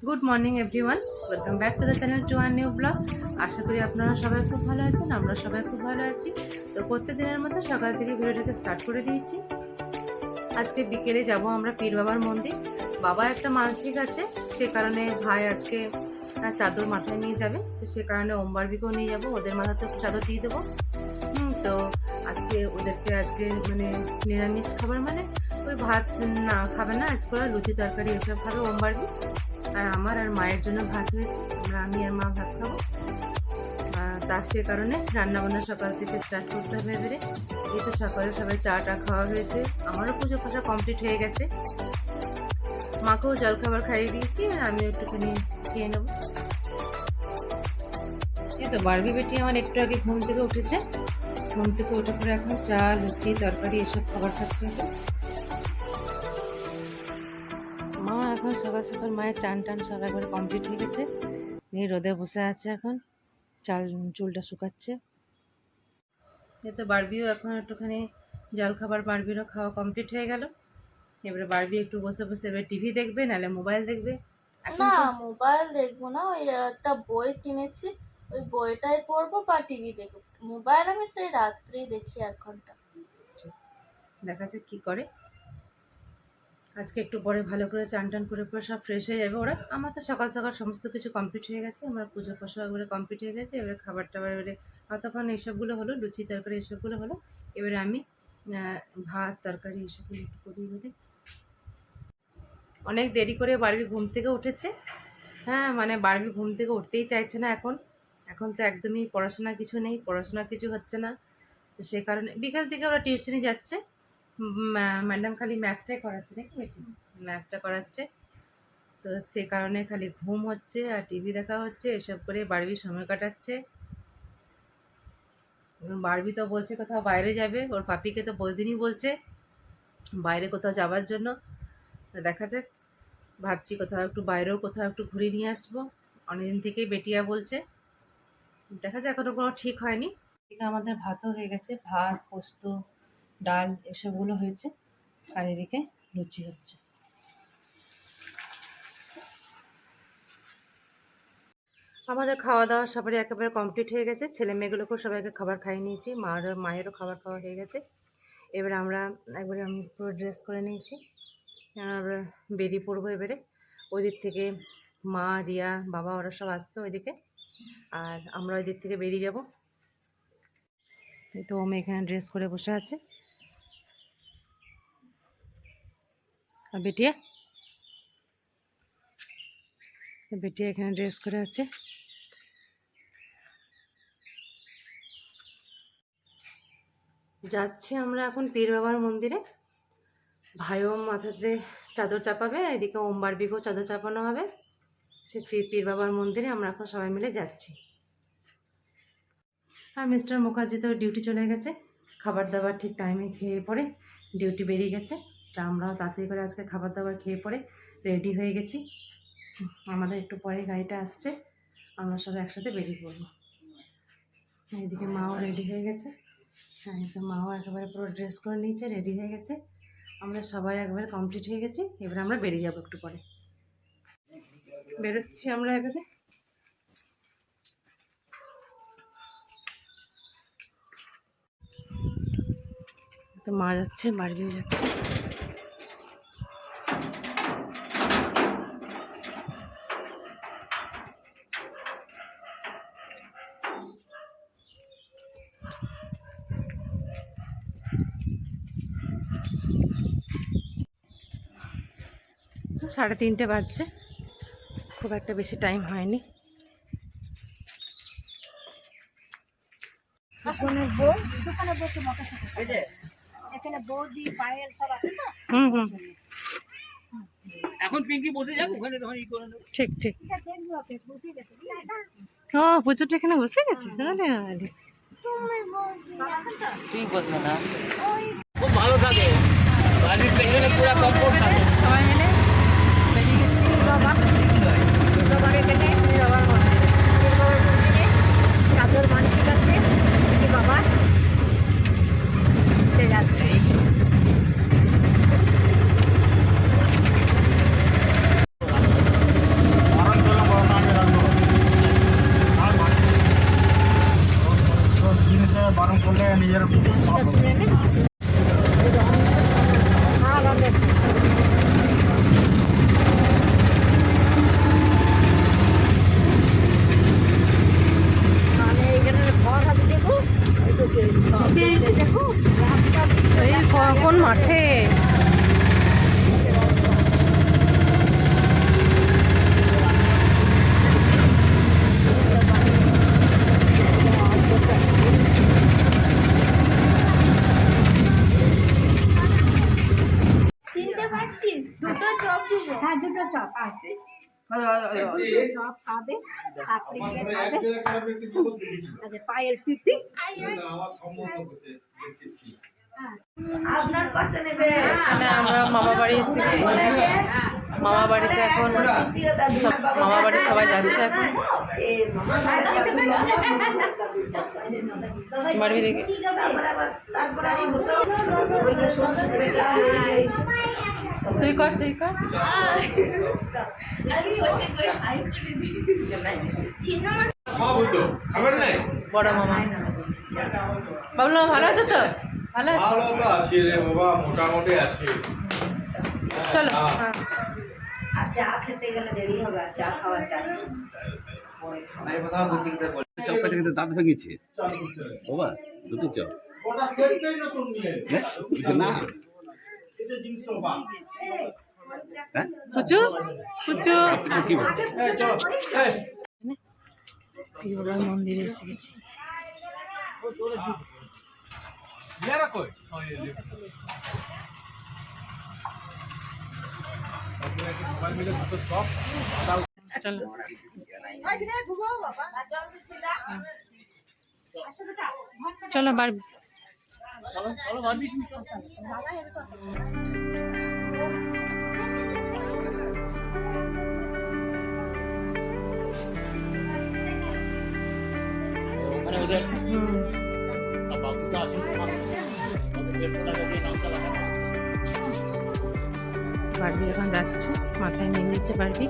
Good morning everyone, welcome back to the channel to our new blog. আশা করি আপনারা সবাই খুব ভালো আছেন, আমরা সবাই খুব ভালো আছি। তো প্রত্যেকদিনের মতো সকাল থেকে ভিডিওটাকে স্টার্ট করে দিয়েছি। আজকে বিকেলে যাব আমরা পীর বাবার মন্দির। বাবার একটা মানসিক আছে, সে কারণে ভাই আজকে চাদর মাথায় নিয়ে যাবে, তো সে কারণে ওমবারবিকেও নিয়ে যাব, ওদের মাথাতে চাদর দিয়ে দেবো। তো আজকে ওদেরকে মানে নিরামিষ খাবার, মানে ওই ভাত না খাবে না, আজকে ওরা লুচি তরকারি এসব খাবে ওমবারবি। আর আমার আর মায়ের জন্য ভাত হয়েছে, আমি আর মা ভাত খাবো। তার সে কারণে রান্নাবান্না সকাল থেকে স্টার্ট করতে হবে এবারে। এই তো সকালে সবাই চাটা খাওয়া হয়েছে, আমারও পুজো পাশা কমপ্লিট হয়ে গেছে। মাকেও জলখাবার খাইয়ে দিয়েছি, আর আমিও একটুখানি খেয়ে নেবো। এই তো বারবি বেটি আমার একটু আগে ঘুম থেকে উঠেছে, ঘুম থেকে উঠে পরে এখন চা লুচি তরকারি এসব খাবার খাচ্ছে। মা এখন সকাল সকাল মায়ের চান টান সব একবারে কমপ্লিট হয়ে গেছে, মেয়ে রোদে বসে আছে, এখন চুলটা শুকাচ্ছে। এই তো বারবিও এখন একটুখানি জলখাবার, বারবিরও খাওয়া কমপ্লিট হয়ে গেল। এবারে বারবি একটু বসে বসে এবারে টিভি দেখবে, নাহলে মোবাইল দেখবে। না, মোবাইল দেখবো না, ওই একটা বই কিনেছি, ওই বইটাই পড়বো বা টিভি দেখবো। মোবাইল আমি সেই রাত্রেই দেখি 1 ঘন্টা। দেখা যাক কি করে। আজকে একটু পরে ভালো করে চান টান করে পরে সব ফ্রেশ হয়ে যাবে ওরা। আমার তো সকাল সকাল সমস্ত কিছু কমপ্লিট হয়ে গেছে, আমার পুজো পাশা এবারে কমপ্লিট হয়ে গেছে। এবারে খাবার টাবার এবারে তখন এইসবগুলো হলো, লুচি তরকারি এসবগুলো হলো। এবারে আমি ভাত তরকারি এসবগুলো একটু করি এবারে। অনেক দেরি করে বারবি ঘুম থেকে উঠেছে। হ্যাঁ, মানে বারবি ঘুম থেকে উঠতেই চাইছে না এখন। এখন তো একদমই পড়াশোনা কিছু নেই, পড়াশোনা কিছু হচ্ছে না। তো সে কারণে বিকাল থেকে ওরা টিউশনে যাচ্ছে। ম্যাডাম খালি ম্যাথটাই করাচ্ছে নাকি বেটি, ম্যাথটা করাচ্ছে। তো সে কারণে খালি ঘুম হচ্ছে আর টিভি দেখা হচ্ছে, এসব করে বারবি সময় কাটাচ্ছে। বারবি তো বলছে কোথাও বাইরে যাবে, ওর পাপিকে তো প্রতিদিনই বলছে বাইরে কোথাও যাওয়ার জন্য। দেখা যাক, ভাবছি কোথাও একটু বাইরেও কোথাও একটু ঘুরে নিয়ে আসবো। অনেকদিন থেকেই বেটিয়া বলছে, দেখা যাক, এখনো কোনো ঠিক হয়নি। এদিকে আমাদের ভাতও হয়ে গেছে, ভাত পোস্ত ডাল এসবগুলো হয়েছে, আর এদিকে লুচি হচ্ছে। আমাদের খাওয়া দাওয়া সবারই একেবারে কমপ্লিট হয়ে গেছে, ছেলে মেয়েগুলোকেও সবাইকে খাবার খাইয়ে নিয়েছি, মায়েরও খাবার খাওয়া হয়ে গেছে। এবারে আমি পুরো ড্রেস করে নিয়েছি, আমরা বেরিয়ে পড়বো এবারে। ওই দিক থেকে মা, রিয়া, বাবা ওরা সব আসবে ওইদিকে, আর আমরা ওই দিক থেকে বেরিয়ে যাব। এই তো আমি এখানে ড্রেস করে বসে আছে, আর বেটিয়া এখানে ড্রেস করে আছে। যাচ্ছি আমরা এখন পীর বাবার মন্দিরে। ভাইও মাথাতে চাদর চাপাবে, এদিকে ওমবারবিকেও চাদর চাপানো হবে। সে পীর বাবার মন্দিরে আমরা এখন সবাই মিলে যাচ্ছি। আর মিস্টার মুখার্জি তো ডিউটি চলে গেছে, খাবার দাবার ঠিক টাইমে খেয়ে পরে ডিউটি বেরিয়ে গেছে। তা আমরাও তাড়াতাড়ি করে আজকে খাবার দাবার খেয়ে পরে রেডি হয়ে গেছি। আমাদের একটু পরে গাড়িটা আসছে, আমরা সবাই একসাথে বেরিয়ে পড়বো। এইদিকে মাও রেডি হয়ে গেছে, হ্যাঁ, তো মাও একেবারে পুরো ড্রেস করে নিয়েছে, রেডি হয়ে গেছে। আমরা সবাই একবারে কমপ্লিট হয়ে গেছি, এবারে আমরা বেরিয়ে যাবো একটু পরে। বেরোচ্ছি আমরা এবারে। তো মা যাচ্ছে, বাড়িও যাচ্ছে। সাড়ে 3টে বাজছে, খুব একটা বেশি টাইম হয়নি। এখন পিঙ্কি বসে যাক ওখানে, তখন ই করে নেব। ঠিক ঠিক। ও পুজোটা এখানে বসে গেছে, তুই বসবে না, খুব ভালো থাকে, বাড়ির পেছনে পুরো কমফোর্ট থাকে। সবাই মিলে বেরিয়ে গেছি বাবার মন্দিরে। চাদর মানসিক আছে বাবা যাচ্ছে। চপ খাবে, পাপড়ি দিয়ে খাবে, আচ্ছা পায়ের পিপি। এখানে আমরা মামা বাড়ি এসেছি। মামা বাড়িতে এখন মামা বাড়ির সবাই যাচ্ছে এখন বাড়ি থেকে। তুই কর তুই কর। বড় মামা বাবলু মামা ভালো আছে তো? ভালো আছে? ভালো তো আছি রে বাবা, মোটামুটি আছি। চলো হ্যাঁ। আর চা খেতে গেলে দেরি হবে, আর চা খাওয়ার টাইম পরে খাওয়া। চপটা থেকে দাঁত ভেঙেছে বাবা, দুটো চপ গোটা সেটটাই নতুন নিয়ে। না এটা জিনিসটা বাবা। হ্যাঁ পুচু পুচু আপনি কি বলেন? এই চলো, এই পীর বাবার মন্দিরে এসে গেছি। মেরা কই? সবাই মিলে দুটো চপ। চলো চলো বাড়বি। ওখানে ওদের বাবুটা আছে বাড়বি এখন যাচ্ছে, মাথায় নিয়ে নিচ্ছে বাড়বি।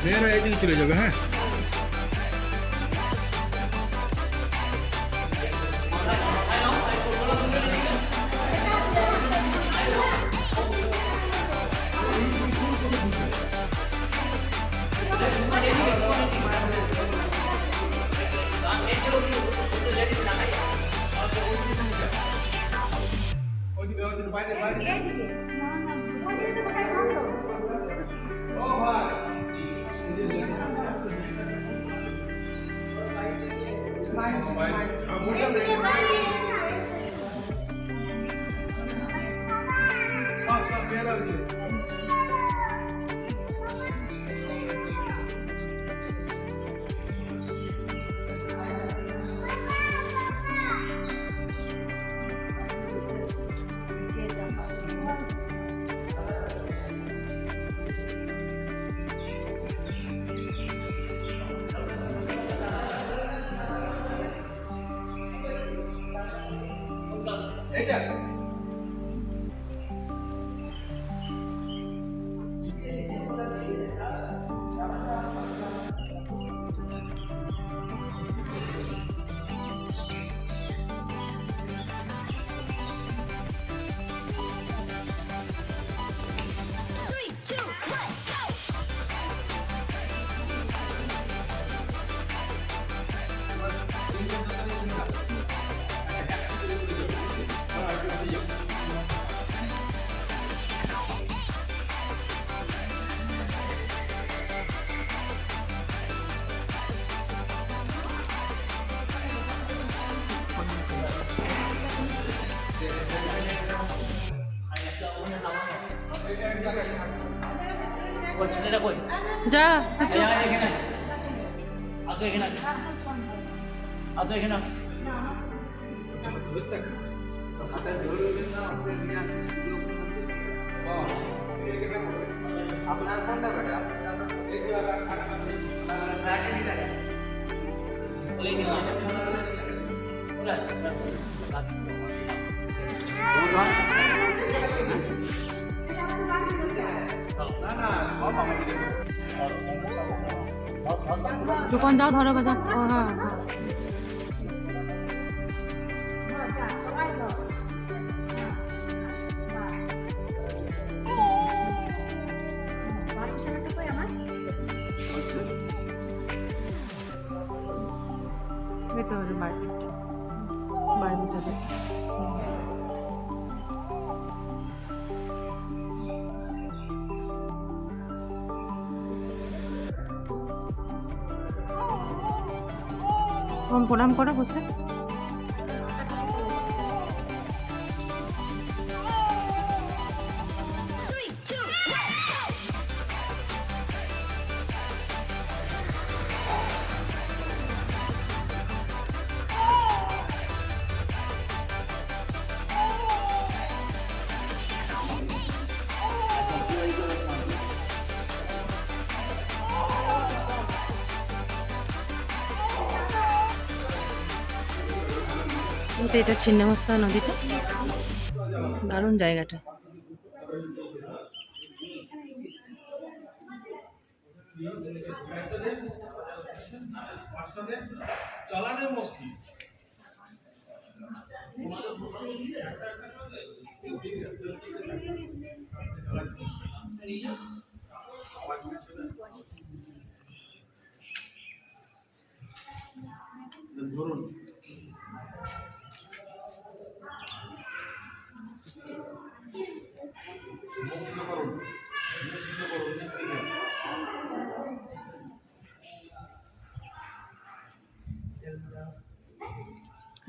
মেয়েরা এদিকে চলে যাবে। হ্যাঁ ওর ছেলেটা কই? যা এই আয় এখানে। আসো এখানে। আসো এখানে। আপনার ফোনটা করে বলে দিও না। দোকান যাও ধরো যাও। ও হ্যাঁ হ্যাঁ। এই তো হলো মার্কেট, বাইরে যাবে। প্রণাম করো বসে। কিন্তু এটা ছিন্নমস্তা নদীটা, দারুণ জায়গাটা। চালানো মুশকিল। ধরুন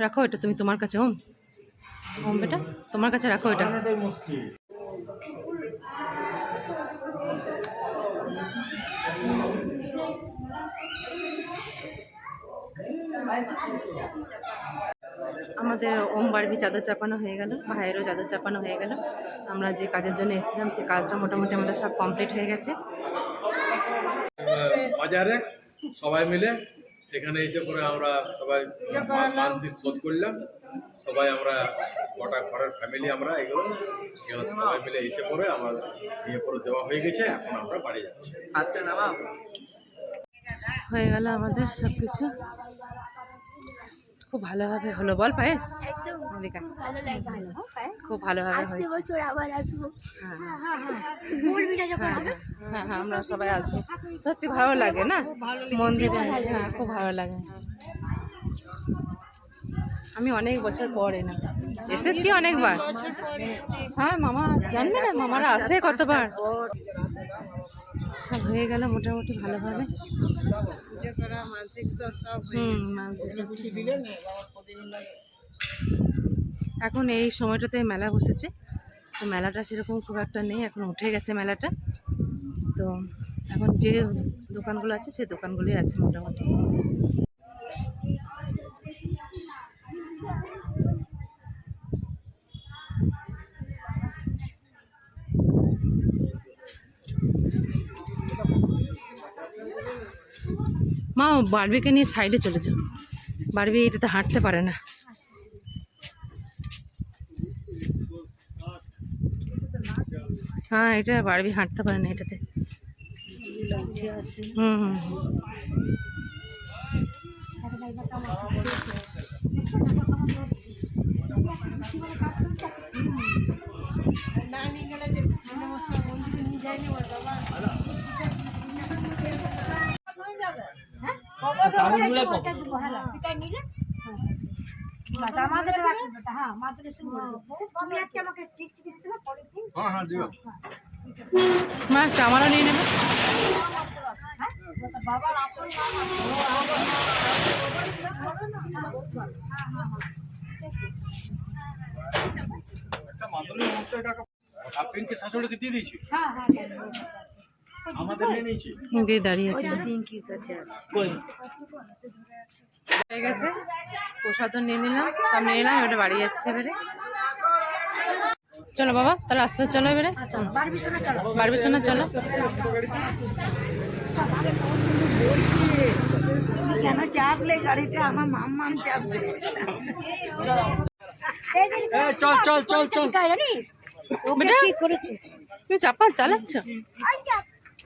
রাখো এটা তুমি তোমার কাছে। ওম ওম বেটা তোমার কাছে রাখো এটা। চালানোটাই মুশকিল। আমাদের ওম বারবি চাদর চাপানো হয়ে গেল, ভাইয়েরও চাদর চাপানো হয়ে গেল। আমরা যে কাজের জন্য এসেছিলাম সেই কাজটা মোটামুটি আমাদের সব কমপ্লিট হয়ে গেছে। বাজারে সবাই মিলে এখানে এসে পরে আমরা সবাই মানসিক শোধ করলাম। সবাই আমরা গোটা ঘরের ফ্যামিলি আমরা এগুলো সবাই মিলে এসে পরে আমার বিয়ে করে দেওয়া হয়ে গেছে। এখন আমরা বাড়ি যাচ্ছি। হয়ে গেল আমাদের সব কিছু, খুব ভালোভাবে হলো। বল পায়েল, একদম মল্লিকা, ভালো লাগবে। খুব ভালোভাবে আসতে হয়েছে। বছর আবার আসবো। হ্যাঁ বলবি না যখন হবে। হ্যাঁ হ্যাঁ আমরা সবাই আসবো। সত্যি ভালো লাগে না মন্দিরে? হ্যাঁ খুব ভালো লাগে। আমি অনেক বছর পর এলাম, এসেছি অনেকবার। হ্যাঁ মামা জানবে না, মামারা আসে কতবার। সব হয়ে গেল মোটামুটি ভালোভাবে। মানসিক এখন এই সময়টাতে মেলা বসেছে, তো মেলাটা সেরকম খুব একটা নেই, এখন উঠে গেছে মেলাটা। তো এখন যে দোকানগুলো আছে সেই দোকানগুলোই আছে মোটামুটি। মা বারবিকে নিয়ে সাইডে চলে যাও, বারবি এটাতে হাঁটতে পারে না। হ্যাঁ এটা বারবি হাঁটতে পারে না এটাতে। হুম হুম মা চামারও নিয়ে নেবে। আর পিঙ্কি শাশুড়িকে দিয়ে দিয়েছি হ্যাঁ হ্যাঁ আমাদের নিয়ে নিয়েছি দিয়ে দাঁড়িয়েছে পিঙ্কির কাছে আছে কই হয়ে গেছে, প্রসাদও নিয়ে নিলাম, সামনে এলাম, এবারে বাড়ি যাচ্ছে এবারে। চলো বাবা, তাহলে আস্তে আস্তে চলো এবারে, বারবির সঙ্গে চলো। বাড়ির সঙ্গে চলো। কেন চাপলে গাড়িটা আমার মাম্মাম চাপবে চল চল চল চল জানিস বেটা, কি করেছে? তুমি চাপা চালাচ্ছ,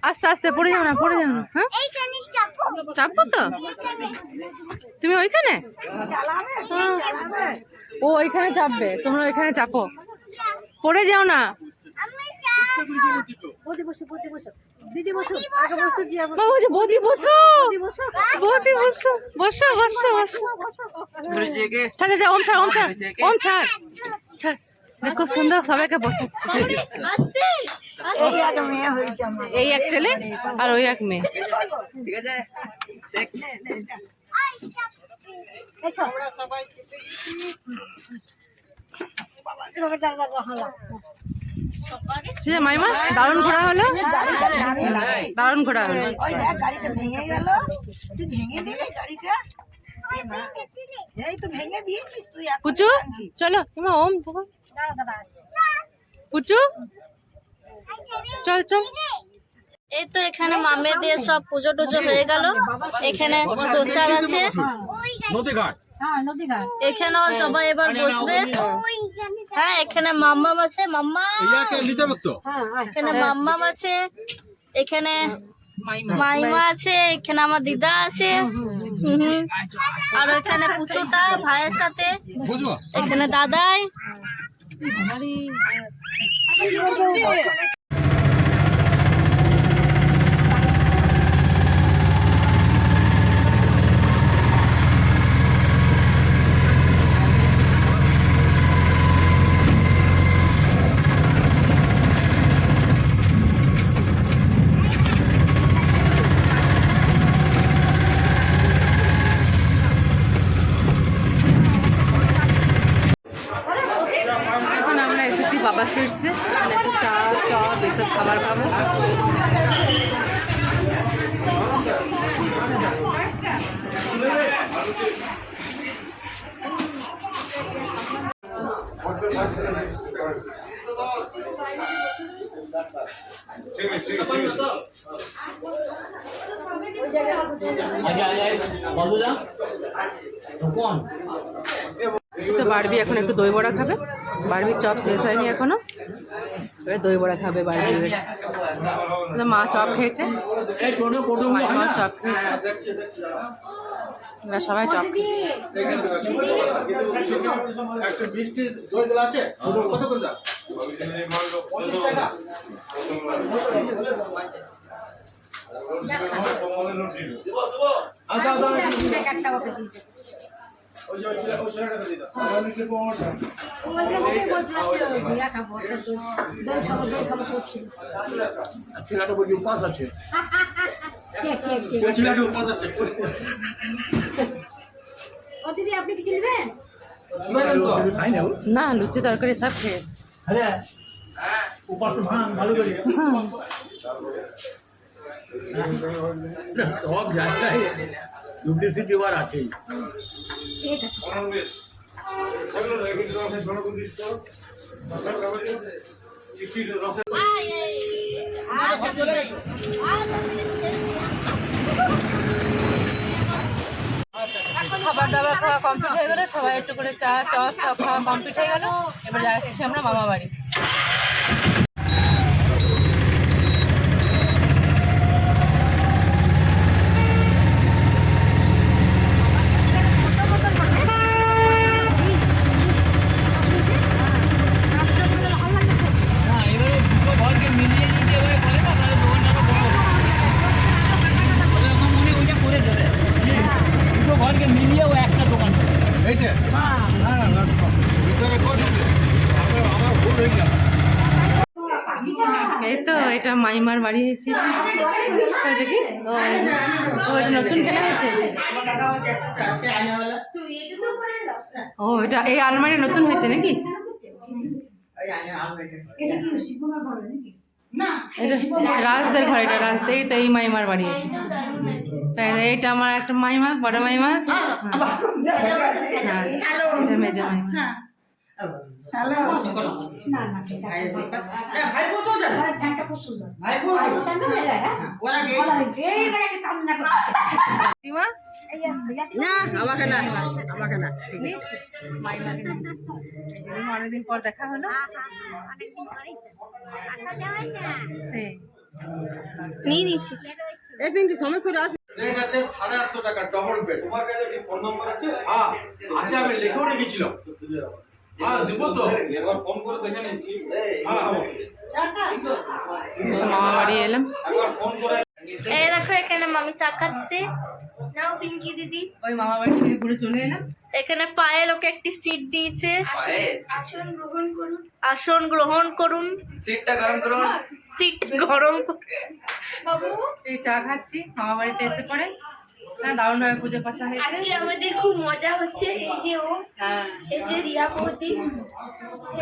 আস্তে আস্তে পড়ে যাও না, পড়ে যাও না। হ্যাঁ চাপবো তো, তুমি ওইখানে, ও ওইখানে চাপবে, তোমরা ওইখানে চাপো, পড়ে যাও না। বৌদি বসো, বৌদি বসো, দিদি বসো, আগে বসো, গিয়ে বসো, বাবা বলছে বৌদি বসো, বসো, বৌদি বসো, বসো বসো বসো। ছাড় ছাড়, ওম ছাড়, ওম ছাড়, ওম ছাড়, ছাড়। দেখো সুন্দর সবাইকে বসাচ্ছে, মেয়ে হয়েছে আমার এই এক ছেলে আর ওই এক মেয়ে। ঠিক আছে এসো। এভাবে দাঁড়া দাঁড়া হলো। ঠিক আছে মাইমা, দারুণ ঘোরা হলো, দারুণ ঘোরা হলো। ওই দেখ গাড়িটা ভেঙে গেল তুই ভেঙে দিলি গাড়িটা এই তো ভেঙে দিয়েছিস তুই এখন পুচু চলো, এমা ওম দেখো, দাঁড়া দাঁড়া আসছে। পুচু চল চল। এই তো এখানে মামে দিয়ে সব পুজো টুজো হয়ে গেল। এখানে প্রসাদ আছে, নদীঘাট হ্যাঁ নদীঘাট। এখানেও সবাই এবার বসবে। হ্যাঁ এখানে মাম্মাম আছে, মাম্মা ইয়াকে নিতে হবে তো হ্যাঁ হ্যাঁ এখানে মাম্মাম আছে, এখানে মাইমা আছে, এখানে আমার দিদা আছে, আর এখানে পুচুটা ভাইয়ের সাথে, বুঝবো এখানে দাদাই। এখন আমরা এসেছি বাবা সুইটসে, মানে একটু চা চপ এসব খাবার খাবো। বাবুদা কোন তো বারবি এখন একটু দই বড়া খাবে, বারবির চপ শেষ হয়নি এখনো, এবার দই বড়া খাবে বারবি। মা চপ খেয়েছে, এই টোটো টোটো মা চপ খেয়েছে, এরা সবাই চপ খেয়েছে। একটা মিষ্টি দই গুলো আছে কত করে দাম 25 টাকা দাও দাও একটা ওকে দিয়েছে। ওই ছেলেটাকে দিয়ে দাও ওইখান থেকে বলছিলাম যে বিয়া খাবো, একটা দই খাবো, দই খাবো করছিল। ছেলেটা বলছি উপাস আছে ঠিক ঠিক ঠিক। ওই ছেলেটা উপাস আছে ও দিদি আপনি কিছু নেবেন? শুনলেন তো না লুচি তরকারি সব খেয়ে এসছে। আরে উপাস তো ভাঙ ভালো করে সব জায়গায় ডুপ্লিসিটি বার আছেই। ঠিক আছে। খাবার দাবার খাওয়া কমপ্লিট হয়ে গেল, সবাই একটু করে চা চপ সব খাওয়া কমপ্লিট হয়ে গেল। এবার যাচ্ছি আমরা মামা বাড়ি। এই তো এটা মাইমার বাড়ি হয়েছে, তাই দেখি ও এটা নতুন কেনা হয়েছে। ও এটা এই আলমারি নতুন হয়েছে নাকি? এটা কি শিবনার ঘর নাকি? এটা রাজদের ঘর, এটা রাজদের, এই তো এই মাইমার বাড়ি এটা। তাই এইটা আমার একটা মাইমা, বড় মাইমা। হ্যাঁ, এটা মেজো মাইমা। না না ফ্যানটা খুব সুন্দর। এইবার একটা চান্না দিমা না আমাকে না আমাকে না নিয়েছি মাইমাকে নিয়েছি। দিদিমা অনেকদিন পর দেখা হলো। সে নিয়ে নিচ্ছি। এই পিঙ্কি সময় করে আসবে। রেট আছে 850 টাকা ডবল বেড। তোমার কাছে কি ফোন নাম্বার আছে? হ্যাঁ আচ্ছা, আমি লিখেও রেখেছিলাম। হ্যাঁ দিব তো, একবার ফোন করে দেখে নিচ্ছি। হ্যাঁ মামা বাড়ি এলাম। এই দেখো এখানে মামি চা খাচ্ছে। নাও পিঙ্কি দিদি। ওই মামা বাড়ি থেকে ঘুরে চলে এলাম। এখানে পায়েল ওকে একটি সিট দিয়েছে। আসন গ্রহণ করুন। সিটটা গরম করুন। সিট গরম করুন। এই চা খাচ্ছি মামা বাড়িতে এসে পরে। হ্যাঁ, দারুণ ভাবে পুজো পাশা হয়েছে। আজকে আমাদের খুব মজা হচ্ছে। এই যে ও, হ্যাঁ, এই যে রিয়া বৌদি।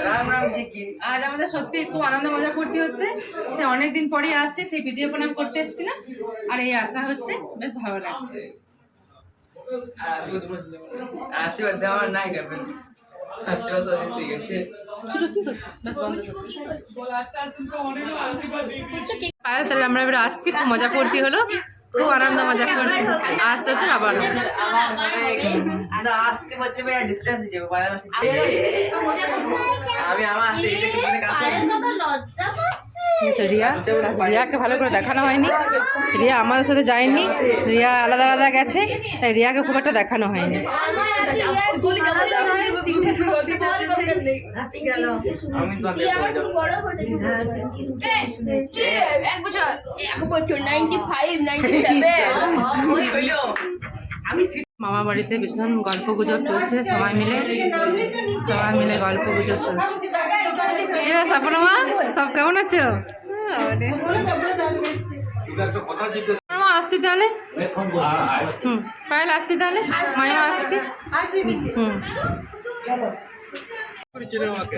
রাম রাম জি কি। আজ আমাদের সত্যি খুব আনন্দ মজা করতে হচ্ছে। সে অনেকদিন পরেই আসছে, সেই বিজয় প্রণাম করতে এসেছিলাম। আর এই আশা হচ্ছে, বেশ ভালো লাগছে। আশীর্বাদ দেওয়ার নাই কে বেশি। আশীর্বাদ তো দিতে গেছে। ছোট কি করছে? বেশ বন্ধ করছে। কিছু কি পায়েল, তাহলে আমরা এবার আসছি, খুব মজা করতে হলো, খুব আনন্দ মজা করে আসতে হচ্ছে আবার। আসতে বছর মেরা ডিফারেন্স হয়ে যাবে বাইরে আসি। আমি আমার আসি এটা কি মানে কাছে। পায়েল কত লজ্জা পাচ্ছে। তো রিয়াকে ভালো করে দেখানো হয়নি। রিয়া আমাদের সাথে যায়নি, রিয়া আলাদা আলাদা গেছে, তাই রিয়াকে খুব একটা দেখানো হয়নি। আমি তো আমি কই দাও। বড় ফটো এক বছর 95 97 ওই হইলো। আমি মামা বাড়িতে ভীষণ গল্প গুজব চলছে, সবাই মিলে গল্প গুজব চলছে। এরা সাপনা মা, সব কেমন আছো? একটা কথা জিজ্ঞেস মা আসছি তাহলে। পায়েল আসছি তাহলে, মাইমা আসছি। করেছিল আমাকে।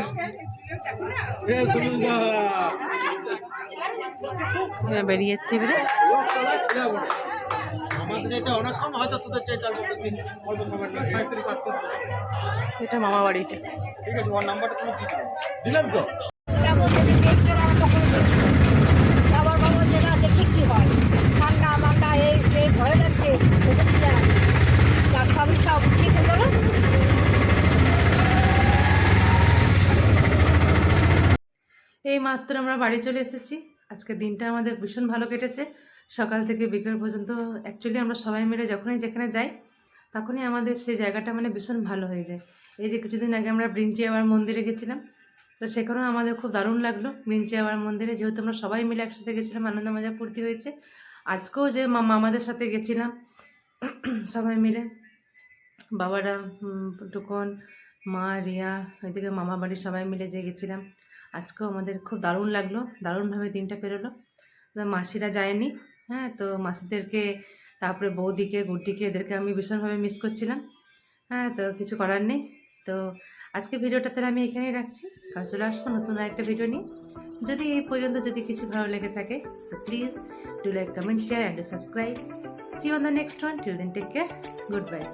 এ সুনিন্দা বেরিয়েছি এবারে। আমাদের চাইতে অনেক কম, হয়তো তোদের চাইতে অল্প বেশি, অল্প সময় এটা মামা বাড়িটা। ঠিক আছে, ওর নাম্বারটা তুমি দিলাম তো। আবার বাবা যেটা দেখি কি হয়, ঠান্ডা মান্ডা এই সে ভয় লাগছে। সবই সব ঠিক হয়ে গেল। এই মাত্র আমরা বাড়ি চলে এসেছি। আজকে দিনটা আমাদের ভীষণ ভালো কেটেছে, সকাল থেকে বিকেল পর্যন্ত। অ্যাকচুয়ালি আমরা সবাই মিলে যখনই যেখানে যাই, তখনই আমাদের সেই জায়গাটা মানে ভীষণ ভালো হয়ে যায়। এই যে কিছুদিন আগে আমরা বৃঞ্চিয়াবার মন্দিরে গেছিলাম, তো সেখানেও আমাদের খুব দারুণ লাগলো বৃঞ্চিয়াবার মন্দিরে, যেহেতু আমরা সবাই মিলে একসাথে গেছিলাম, আনন্দ মজা ফুর্তি হয়েছে। আজকেও যে মামাদের সাথে গেছিলাম সবাই মিলে, বাবারা, টুকন, মা, রিয়া, ওইদিকে মামা বাড়ির সবাই মিলে যে গেছিলাম, আজকেও আমাদের খুব দারুণ লাগলো, দারুণভাবে দিনটা পেরোলো। তো মাসিরা যায়নি, হ্যাঁ, তো মাসিদেরকে, তারপরে বৌদিকে, গুড্ডিকে, এদেরকে আমি ভীষণভাবে মিস করছিলাম। হ্যাঁ, তো কিছু করার নেই। তো আজকে ভিডিওটা তাহলে আমি এখানেই রাখছি, কাল চলে আসবো নতুন আরেকটা ভিডিও নিয়ে। যদি এই পর্যন্ত যদি কিছু ভালো লেগে থাকে, তো please do like, comment, share and subscribe. See on the next one. Till then take care, good by.